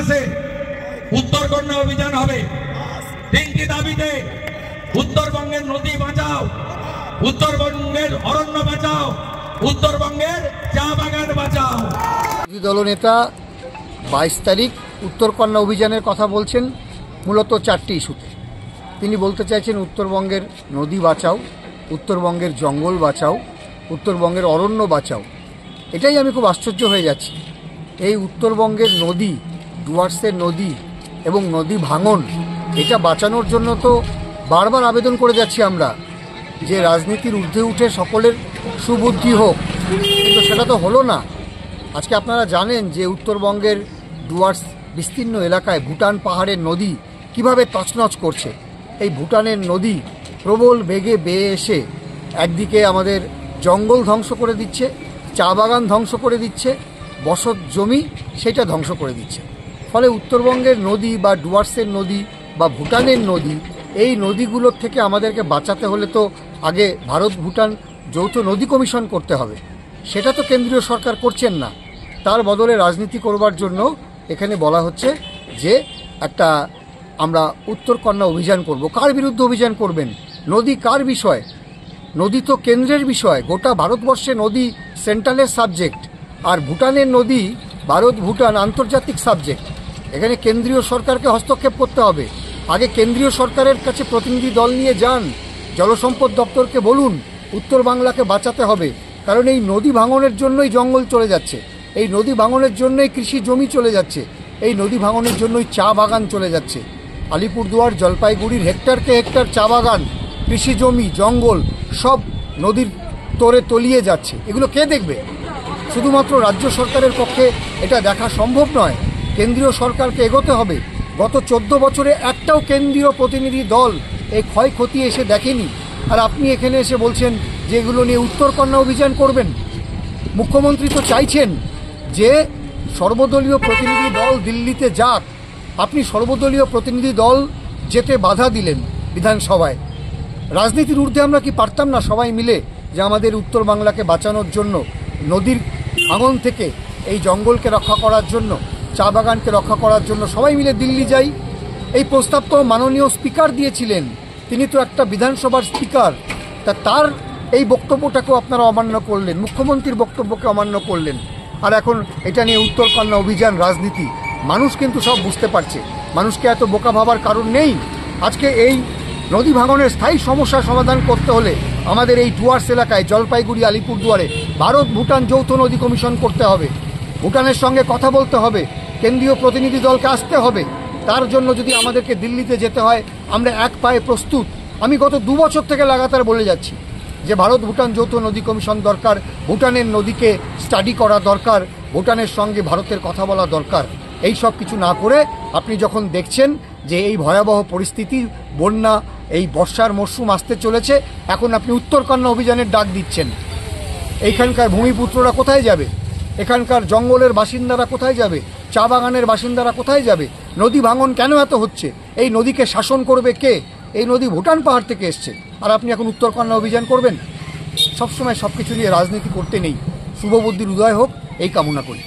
মাসে উত্তরকন্যা অভিযান হবে। 3টি দাবিতে উত্তরবঙ্গের নদী বাঁচাও, উত্তরবঙ্গের অরণ্য বাঁচাও, উত্তরবঙ্গের চা বাগান বাঁচাও। দলনেতা 22 তারিখ উত্তরকন্যা অভিযানের কথা বলছেন মূলত 4টি ইস্যুতে। তিনি বলতে চাইছেন উত্তরবঙ্গের নদী বাঁচাও, উত্তরবঙ্গের জঙ্গল বাঁচাও, উত্তরবঙ্গের অরণ্য বাঁচাও। এটাই আমি খুব আশ্চর্য হয়ে যাচ্ছি। এই উত্তরবঙ্গের নদী, ডুয়ার্সের নদী এবং নদী ভাঙন, এটা বাঁচানোর জন্য তো বারবার আবেদন করে যাচ্ছি আমরা যে রাজনীতির ঊর্ধ্বে উঠে সকলের সুবুদ্ধি হোক, কিন্তু সেটা তো হলো না। আজকে আপনারা জানেন যে উত্তরবঙ্গের ডুয়ার্স বিস্তীর্ণ এলাকায় ভুটান পাহাড়ের নদী কিভাবে তছনছ করছে। এই ভুটানের নদী প্রবল বেগে বেয়ে এসে একদিকে আমাদের জঙ্গল ধ্বংস করে দিচ্ছে, চা বাগান ধ্বংস করে দিচ্ছে, বসত জমি সেটা ধ্বংস করে দিচ্ছে। ফলে উত্তরবঙ্গের নদী বা ডুয়ার্সের নদী বা ভুটানের নদী, এই নদীগুলোর থেকে আমাদেরকে বাঁচাতে হলে তো আগে ভারত ভুটান যৌথ নদী কমিশন করতে হবে। সেটা তো কেন্দ্রীয় সরকার করছেন না। তার বদলে রাজনীতি করবার জন্য এখানে বলা হচ্ছে যে একটা আমরা উত্তরকন্যা অভিযান করব। কার বিরুদ্ধে অভিযান করবেন? নদী কার বিষয়? নদী তো কেন্দ্রের বিষয়। গোটা ভারতবর্ষে নদী সেন্ট্রালের সাবজেক্ট, আর ভুটানের নদী ভারত ভুটান আন্তর্জাতিক সাবজেক্ট। এখানে কেন্দ্রীয় সরকারকে হস্তক্ষেপ করতে হবে। আগে কেন্দ্রীয় সরকারের কাছে প্রতিনিধি দল নিয়ে যান, জলসম্পদ দপ্তরকে বলুন উত্তর বাংলাকে বাঁচাতে হবে, কারণ এই নদী ভাঙনের জন্যই জঙ্গল চলে যাচ্ছে, এই নদী ভাঙনের জন্যই কৃষি জমি চলে যাচ্ছে, এই নদী ভাঙনের জন্যই চা বাগান চলে যাচ্ছে। আলিপুরদুয়ার, জলপাইগুড়ির হেক্টরকে হেক্টর চা বাগান, কৃষি জমি, জঙ্গল সব নদীর তোরে তলিয়ে যাচ্ছে। এগুলো কে দেখবে? শুধুমাত্র রাজ্য সরকারের পক্ষে এটা দেখা সম্ভব নয়, কেন্দ্রীয় সরকারকে এগোতে হবে। গত 14 বছরে একটাও কেন্দ্রীয় প্রতিনিধি দল এই ক্ষয়ক্ষতি এসে দেখেনি, আর আপনি এখানে এসে বলছেন যে এগুলো নিয়ে উত্তরকন্যা অভিযান করবেন। মুখ্যমন্ত্রী তো চাইছেন যে সর্বদলীয় প্রতিনিধি দল দিল্লিতে যাক। আপনি সর্বদলীয় প্রতিনিধি দল যেতে বাধা দিলেন বিধানসভায়। রাজনীতির ঊর্ধ্বে আমরা কি পারতাম না সবাই মিলে যে আমাদের উত্তর বাংলাকে বাঁচানোর জন্য, নদীর ভাঙন থেকে এই জঙ্গলকে রক্ষা করার জন্য, চা বাগানকে রক্ষা করার জন্য সবাই মিলে দিল্লি যাই? এই প্রস্তাব তো মাননীয় স্পিকার দিয়েছিলেন, তিনি তো একটা বিধানসভার স্পিকার। তার এই বক্তব্যটাকেও আপনারা অমান্য করলেন, মুখ্যমন্ত্রীর বক্তব্যকে অমান্য করলেন। আর এখন এটা নিয়ে উত্তরকন্যা অভিযান রাজনীতি। মানুষ কিন্তু সব বুঝতে পারছে, মানুষকে এত বোকা ভাবার কারণ নেই। আজকে এই নদী ভাঙনের স্থায়ী সমস্যার সমাধান করতে হলে আমাদের এই ডুয়ার্স এলাকায়, জলপাইগুড়ি, আলিপুরদুয়ারে ভারত ভুটান যৌথ নদী কমিশন করতে হবে। ভুটানের সঙ্গে কথা বলতে হবে, কেন্দ্রীয় প্রতিনিধি দলকে আসতে হবে। তার জন্য যদি আমাদেরকে দিল্লিতে যেতে হয়, আমরা এক পায়ে প্রস্তুত। আমি গত 2 বছর থেকে লাগাতার বলে যাচ্ছি যে ভারত ভুটান যৌথ নদী কমিশন দরকার, ভুটানের নদীকে স্টাডি করা দরকার, ভুটানের সঙ্গে ভারতের কথা বলা দরকার। এই সব কিছু না করে আপনি যখন দেখছেন যে এই ভয়াবহ পরিস্থিতি, বন্যা, এই বর্ষার মরশুম আসতে চলেছে, এখন আপনি উত্তরকন্যা অভিযানের ডাক দিচ্ছেন। এইখানকার ভূমিপুত্ররা কোথায় যাবে? এখানকার জঙ্গলের বাসিন্দারা কোথায় যাবে? চা বাগানের বাসিন্দারা কোথায় যাবে? নদী ভাঙন কেন এত হচ্ছে? এই নদীকে শাসন করবে কে? এই নদী ভুটান পাহাড় থেকে এসছে, আর আপনি এখন উত্তরকন্যা অভিযান করবেন? সবসময় সব কিছু নিয়ে রাজনীতি করতে নেই। শুভবুদ্ধির উদয় হোক এই কামনা করি।